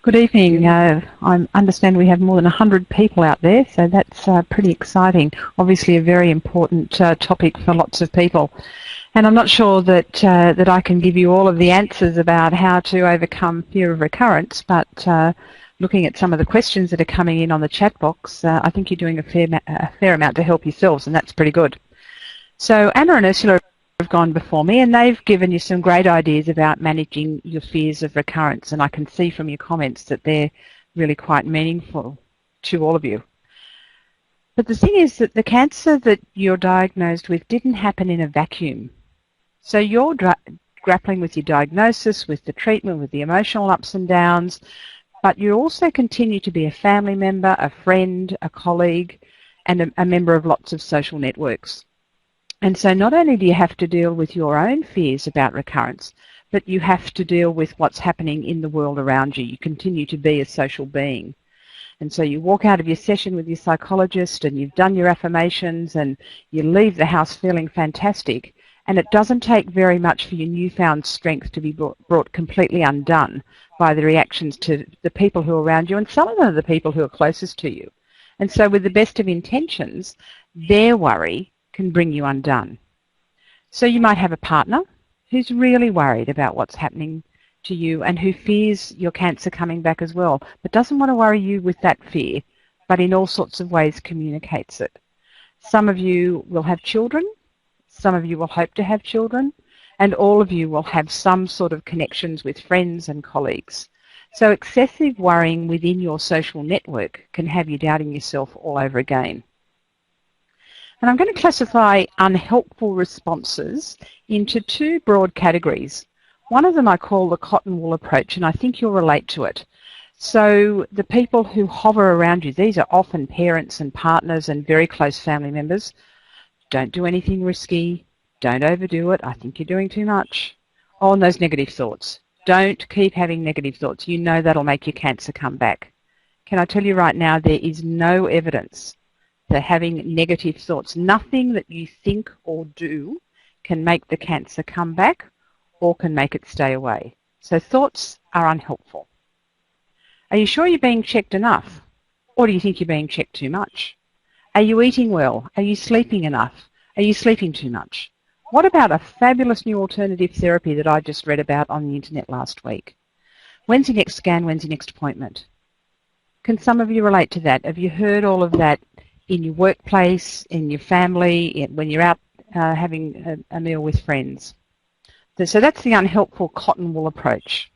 Good evening. I understand we have more than 100 people out there, so that's pretty exciting. Obviously a very important topic for lots of people. And I'm not sure that, that I can give you all of the answers about how to overcome fear of recurrence, but looking at some of the questions that are coming in on the chat box, I think you're doing a fair amount to help yourselves, and that's pretty good. So Anna and Ursula have gone before me, and they've given you some great ideas about managing your fears of recurrence, and I can see from your comments that they're really quite meaningful to all of you. But the thing is that the cancer that you're diagnosed with didn't happen in a vacuum. So you're grappling with your diagnosis, with the treatment, with the emotional ups and downs, but you also continue to be a family member, a friend, a colleague, and a member of lots of social networks. And so not only do you have to deal with your own fears about recurrence, but you have to deal with what's happening in the world around you. You continue to be a social being. And so you walk out of your session with your psychologist and you've done your affirmations and you leave the house feeling fantastic. And it doesn't take very much for your newfound strength to be brought completely undone by the reactions to the people who are around you, and some of them are the people who are closest to you. And so with the best of intentions, their worry can bring you undone. So you might have a partner who's really worried about what's happening to you and who fears your cancer coming back as well, but doesn't want to worry you with that fear, but in all sorts of ways communicates it. Some of you will have children, some of you will hope to have children, and all of you will have some sort of connections with friends and colleagues. So excessive worrying within your social network can have you doubting yourself all over again. And I'm going to classify unhelpful responses into two broad categories. One of them I call the cotton wool approach, and I think you'll relate to it. So the people who hover around you, these are often parents and partners and very close family members. Don't do anything risky. Don't overdo it. I think you're doing too much. Oh, and those negative thoughts. Don't keep having negative thoughts. You know that'll make your cancer come back. Can I tell you right now, there is no evidence that having negative thoughts, nothing that you think or do can make the cancer come back or can make it stay away. So thoughts are unhelpful. Are you sure you're being checked enough? Or do you think you're being checked too much? Are you eating well? Are you sleeping enough? Are you sleeping too much? What about a fabulous new alternative therapy that I just read about on the internet last week? When's your next scan? When's your next appointment? Can some of you relate to that? Have you heard all of that in your workplace, in your family, when you're out having a meal with friends? So that's the unhelpful cotton wool approach.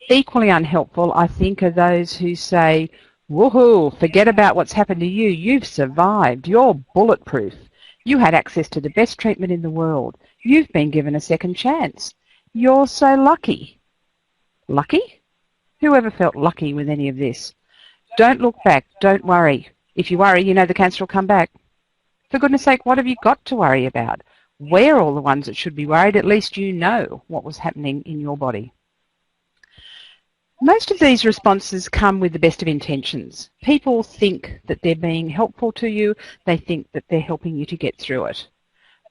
Equally unhelpful, I think, are those who say, woohoo, forget about what's happened to you. You've survived. You're bulletproof. You had access to the best treatment in the world. You've been given a second chance. You're so lucky. Lucky? Who ever felt lucky with any of this? Don't look back. Don't worry. If you worry, you know the cancer will come back. For goodness sake, what have you got to worry about? We're all the ones that should be worried. At least you know what was happening in your body. Most of these responses come with the best of intentions. People think that they're being helpful to you. They think that they're helping you to get through it.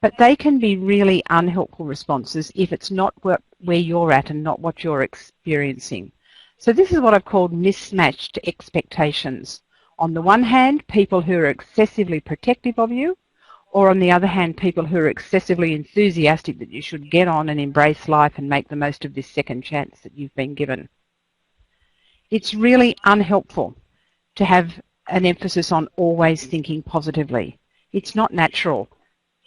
But they can be really unhelpful responses if it's not where you're at and not what you're experiencing. So this is what I've called mismatched expectations. On the one hand, people who are excessively protective of you, or on the other hand, people who are excessively enthusiastic that you should get on and embrace life and make the most of this second chance that you've been given. It's really unhelpful to have an emphasis on always thinking positively. It's not natural.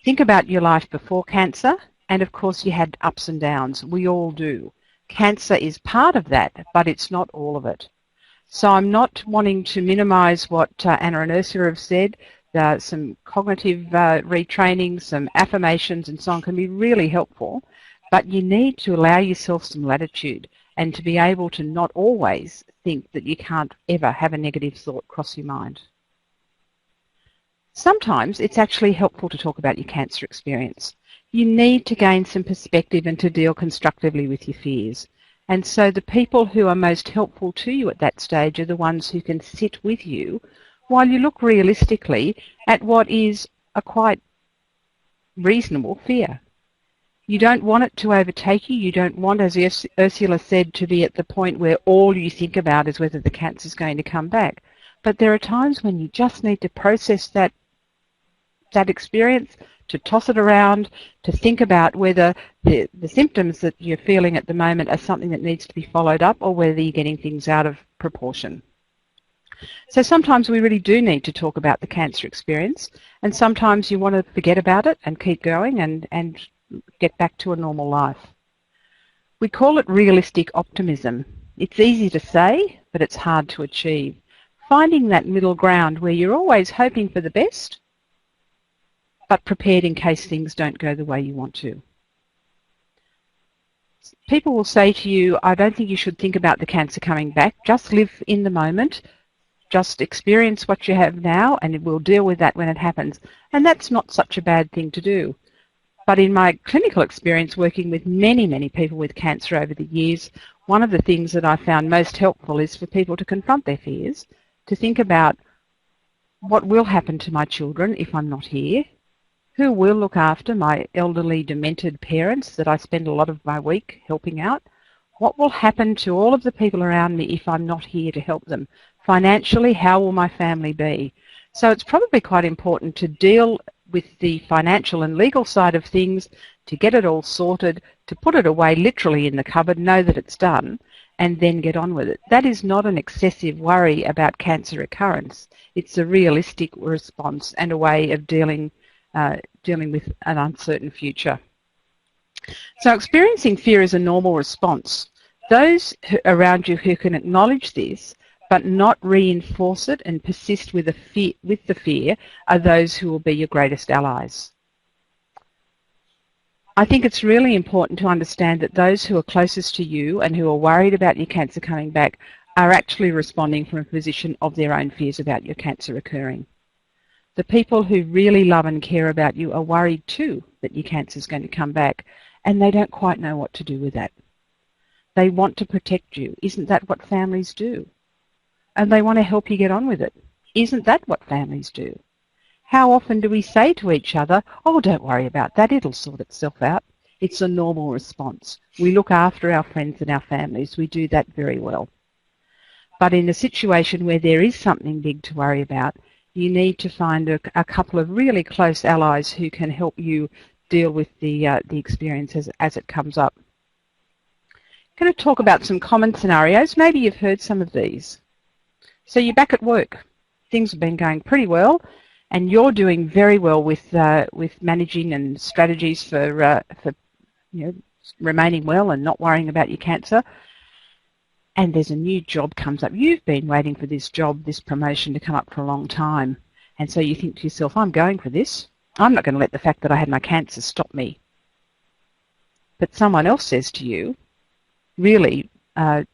Think about your life before cancer, and of course you had ups and downs. We all do. Cancer is part of that, but it's not all of it. So I'm not wanting to minimise what Anna and Ursula have said. Some cognitive retraining, some affirmations and so on can be really helpful, but you need to allow yourself some latitude and to be able to not always think that you can't ever have a negative thought cross your mind. Sometimes it's actually helpful to talk about your cancer experience. You need to gain some perspective and to deal constructively with your fears. And so the people who are most helpful to you at that stage are the ones who can sit with you while you look realistically at what is a quite reasonable fear. You don't want it to overtake you. You don't want, as Ursula said, to be at the point where all you think about is whether the cancer is going to come back. But there are times when you just need to process that experience, to toss it around, to think about whether the symptoms that you're feeling at the moment are something that needs to be followed up or whether you're getting things out of proportion. So sometimes we really do need to talk about the cancer experience, and sometimes you want to forget about it and keep going and get back to a normal life. We call it realistic optimism. It's easy to say, but it's hard to achieve. Finding that middle ground where you're always hoping for the best, but prepared in case things don't go the way you want to. People will say to you, I don't think you should think about the cancer coming back. Just live in the moment. Just experience what you have now, and we'll deal with that when it happens. And that's not such a bad thing to do. But in my clinical experience working with many, many people with cancer over the years, one of the things that I found most helpful is for people to confront their fears, to think about what will happen to my children if I'm not here, who will look after my elderly, demented parents that I spend a lot of my week helping out, what will happen to all of the people around me if I'm not here to help them. Financially, how will my family be? So it's probably quite important to deal with the financial and legal side of things, to get it all sorted, to put it away literally in the cupboard, know that it's done, and then get on with it. That is not an excessive worry about cancer recurrence. It's a realistic response and a way of dealing with an uncertain future. So experiencing fear is a normal response. Those around you who can acknowledge this but not reinforce it and persist with the fear are those who will be your greatest allies. I think it's really important to understand that those who are closest to you and who are worried about your cancer coming back are actually responding from a position of their own fears about your cancer recurring. The people who really love and care about you are worried too that your cancer is going to come back, and they don't quite know what to do with that. They want to protect you. Isn't that what families do? And they want to help you get on with it. Isn't that what families do? How often do we say to each other, oh, don't worry about that, it'll sort itself out? It's a normal response. We look after our friends and our families. We do that very well. But in a situation where there is something big to worry about, you need to find a couple of really close allies who can help you deal with the experience as it comes up. I'm going to talk about some common scenarios. Maybe you've heard some of these. So you're back at work. Things have been going pretty well, and you're doing very well with managing and strategies for remaining well and not worrying about your cancer. And there's a new job comes up. You've been waiting for this job, this promotion to come up for a long time. And so you think to yourself, I'm going for this. I'm not going to let the fact that I had my cancer stop me. But someone else says to you, really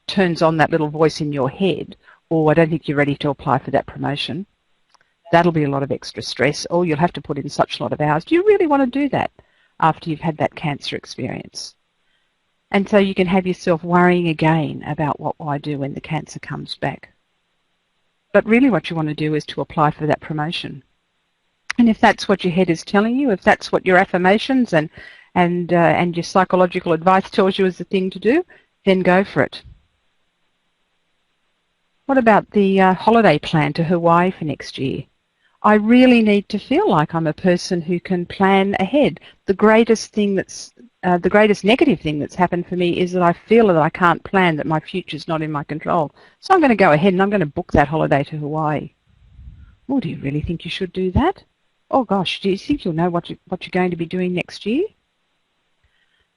turns on that little voice in your head, or I don't think you're ready to apply for that promotion. That'll be a lot of extra stress, or you'll have to put in such a lot of hours. Do you really want to do that after you've had that cancer experience? And so you can have yourself worrying again about what will I do when the cancer comes back. But really what you want to do is to apply for that promotion. And if that's what your head is telling you, if that's what your affirmations and your psychological advice tells you is the thing to do, then go for it. What about the holiday plan to Hawaii for next year? I really need to feel like I'm a person who can plan ahead. The greatest negative thing that's happened for me is that I feel that I can't plan, that my future's not in my control. So I'm going to go ahead and I'm going to book that holiday to Hawaii. Well, do you really think you should do that? Oh gosh, do you think you'll know what you're going to be doing next year?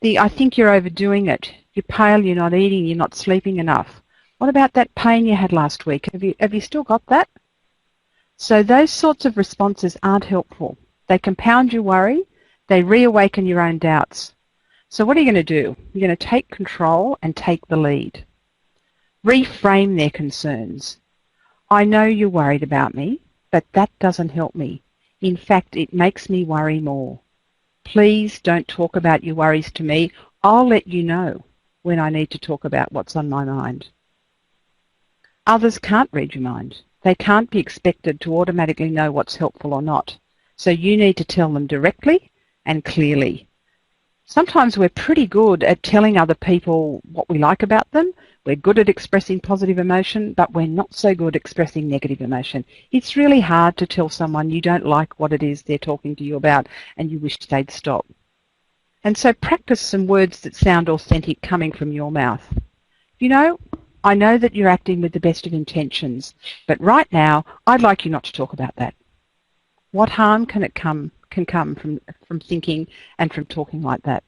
I think you're overdoing it. You're pale, you're not eating, you're not sleeping enough. What about that pain you had last week? Have you still got that? So those sorts of responses aren't helpful. They compound your worry. They reawaken your own doubts. So what are you going to do? You're going to take control and take the lead. Reframe their concerns. I know you're worried about me, but that doesn't help me. In fact, it makes me worry more. Please don't talk about your worries to me. I'll let you know when I need to talk about what's on my mind. Others can't read your mind. They can't be expected to automatically know what's helpful or not. So you need to tell them directly and clearly. Sometimes we're pretty good at telling other people what we like about them. We're good at expressing positive emotion, but we're not so good at expressing negative emotion. It's really hard to tell someone you don't like what it is they're talking to you about and you wish they'd stop. And so practice some words that sound authentic coming from your mouth. You know, I know that you're acting with the best of intentions, but right now I'd like you not to talk about that. What harm can come from thinking and from talking like that?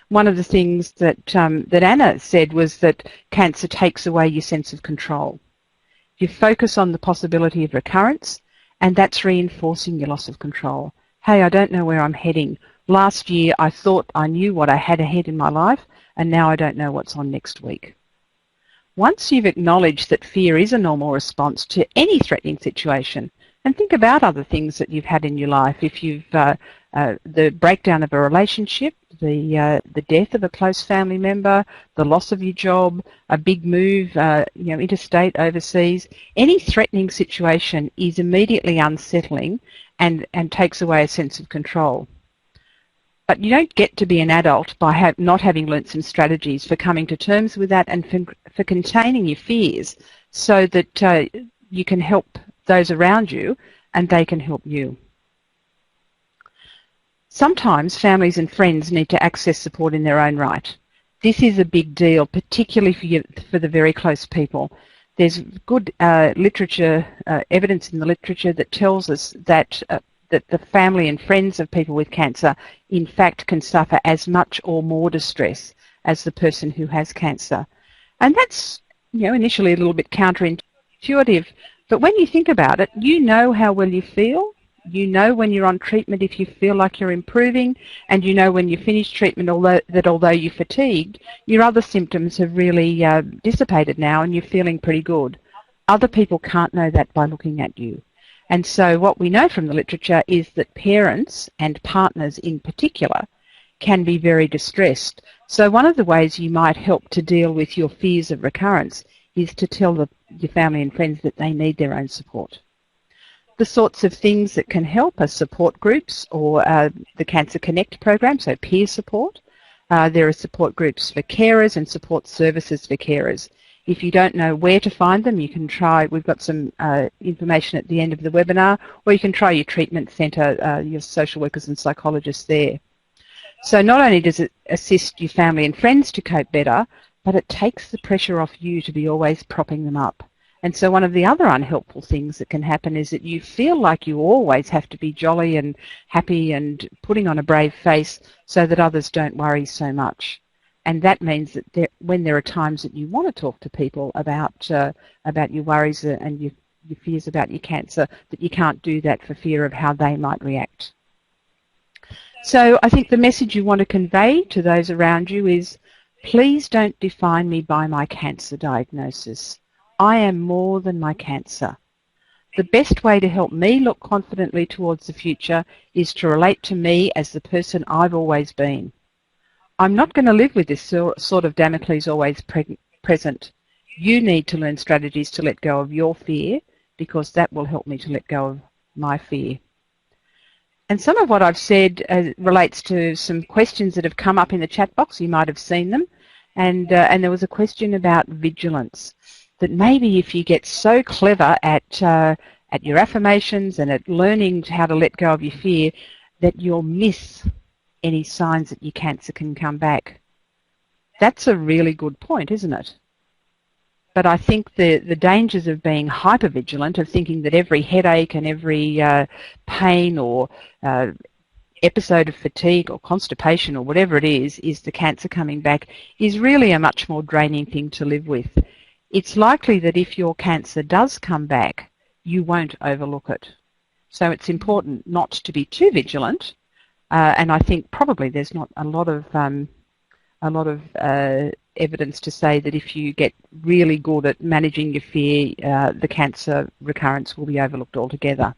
One of the things that that Anna said was that cancer takes away your sense of control. You focus on the possibility of recurrence, and that's reinforcing your loss of control. Hey, I don't know where I'm heading. Last year I thought I knew what I had ahead in my life, and now I don't know what's on next week. Once you've acknowledged that fear is a normal response to any threatening situation, and think about other things that you've had in your life. If you've the breakdown of a relationship, the death of a close family member, the loss of your job, a big move, interstate, overseas, any threatening situation is immediately unsettling and takes away a sense of control. But you don't get to be an adult by not having learnt some strategies for coming to terms with that and for containing your fears so that you can help those around you and they can help you. Sometimes families and friends need to access support in their own right. This is a big deal, particularly for the very close people. There's good literature, evidence in the literature that tells us that that the family and friends of people with cancer in fact can suffer as much or more distress as the person who has cancer. And that's, initially a little bit counterintuitive, but when you think about it, you know how well you feel, you know when you're on treatment if you feel like you're improving, and you know when you finish treatment although you're fatigued, your other symptoms have really dissipated now and you're feeling pretty good. Other people can't know that by looking at you. And so what we know from the literature is that parents and partners in particular can be very distressed. So one of the ways you might help to deal with your fears of recurrence is to tell your family and friends that they need their own support. The sorts of things that can help are support groups or the Cancer Connect program, so peer support. There are support groups for carers and support services for carers. If you don't know where to find them, you can try, we've got some information at the end of the webinar, or you can try your treatment centre, your social workers and psychologists there. So not only does it assist your family and friends to cope better, but it takes the pressure off you to be always propping them up. And so one of the other unhelpful things that can happen is that you feel like you always have to be jolly and happy and putting on a brave face so that others don't worry so much. And that means that when there are times that you want to talk to people about your worries and your fears about your cancer, that you can't do that for fear of how they might react. So I think the message you want to convey to those around you is, please don't define me by my cancer diagnosis. I am more than my cancer. The best way to help me look confidently towards the future is to relate to me as the person I've always been. I'm not going to live with this sort of Damocles always present. You need to learn strategies to let go of your fear, because that will help me to let go of my fear. And some of what I've said relates to some questions that have come up in the chat box. You might have seen them. And there was a question about vigilance, that maybe if you get so clever at your affirmations and at learning how to let go of your fear, that you'll miss any signs that your cancer can come back. That's a really good point, isn't it? But I think the dangers of being hypervigilant, of thinking that every headache and every pain or episode of fatigue or constipation or whatever it is the cancer coming back, is really a much more draining thing to live with. It's likely that if your cancer does come back, you won't overlook it. So it's important not to be too vigilant. And I think probably there's not a lot of evidence to say that if you get really good at managing your fear, the cancer recurrence will be overlooked altogether.